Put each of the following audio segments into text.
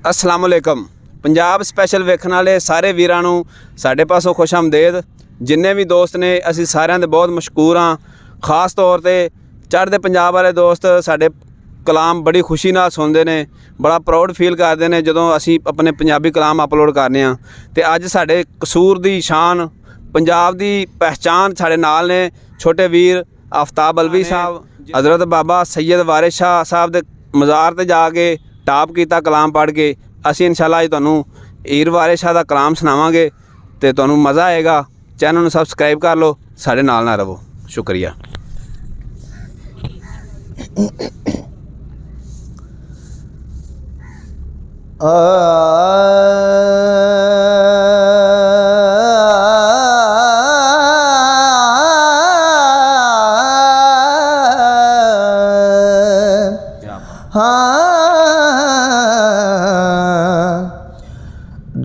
अस्सलाम वालेकुम। पंजाब स्पैशल वेखण वाले सारे वीरां नूं साडे पासों खुश आमदेद। जिन्ने भी दोस्त ने असीं सारिआं दे बहुत मशकूर हाँ। खास तौर ते चढ़दे पंजाब वाले दोस्त साडे कलाम बड़ी खुशी नाल सुनदे ने, बड़ा प्राउड फील करदे ने जदों असीं अपने पंजाबी कलाम अपलोड करने आ। ते अज साडे कसूर दी शान, पंजाब दी पहचान साडे नाल ने छोटे वीर आफ्ताब अलवी साहब। हज़रत बाबा सैयद वारिस शाह साहब दे मज़ार ते जाके टाप किया कलाम पढ़ के। असीं इंशाअल्लाह तुहानूं हीर वारिस शाह दा कलाम सुनावांगे ते तुहानूं मज़ा आएगा। चैनल नूं सबसक्राइब कर लो, साडे नाल ना रवो। शुक्रिया।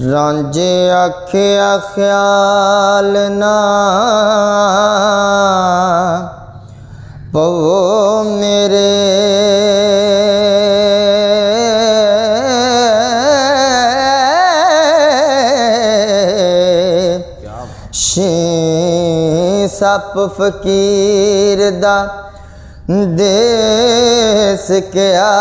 रांझे आख्या ख्याल ना पवो मेरे, शी सप फकीर दा देस क्या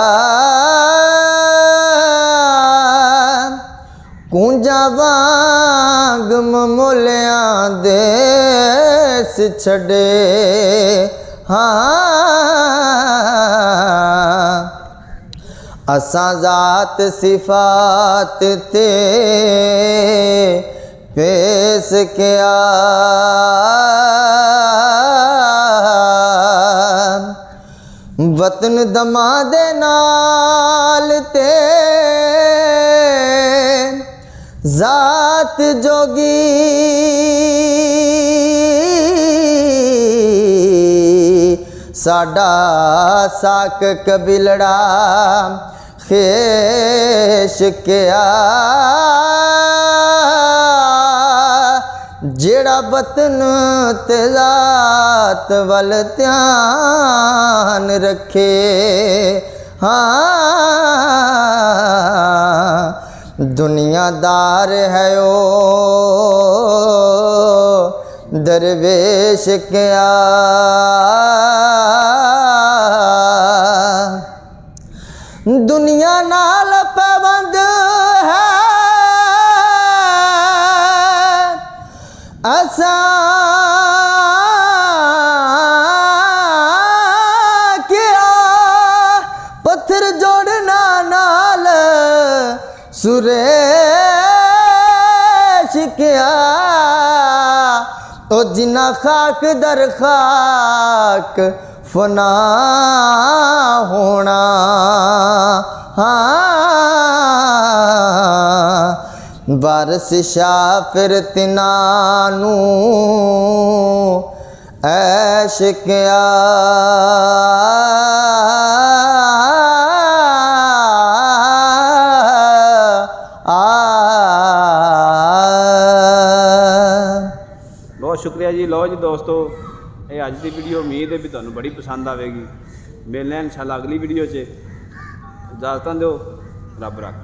कूंजा वांग मुलियां देस छड़े। हाँ असां ज़ात सिफात ते पेश किया, वतन दमा दे नाल ते ज़ात जोगी साडा साक कबिलड़ा खेश किया। जेड़ा वतन ते ज़ात वल ध्यान रखे। हाँ दुनियादार है ओ दरवेश क्या, दुनिया नाल पाबंद है असा क्या, पत्थर जोड़ना नाल सुरेश क्या। ओ जिन्ना खाक दर खाक फना होना। हाँ वारिस शाह फिर तिनानू ऐश क्या। बहुत शुक्रिया जी। लो जी दोस्तों, ये अज की वीडियो उम्मीद है भी तुहानूं बड़ी पसंद आएगी। मिलने इंशाअल्लाह अगली वीडियो च। इजाजत दो, रब रख।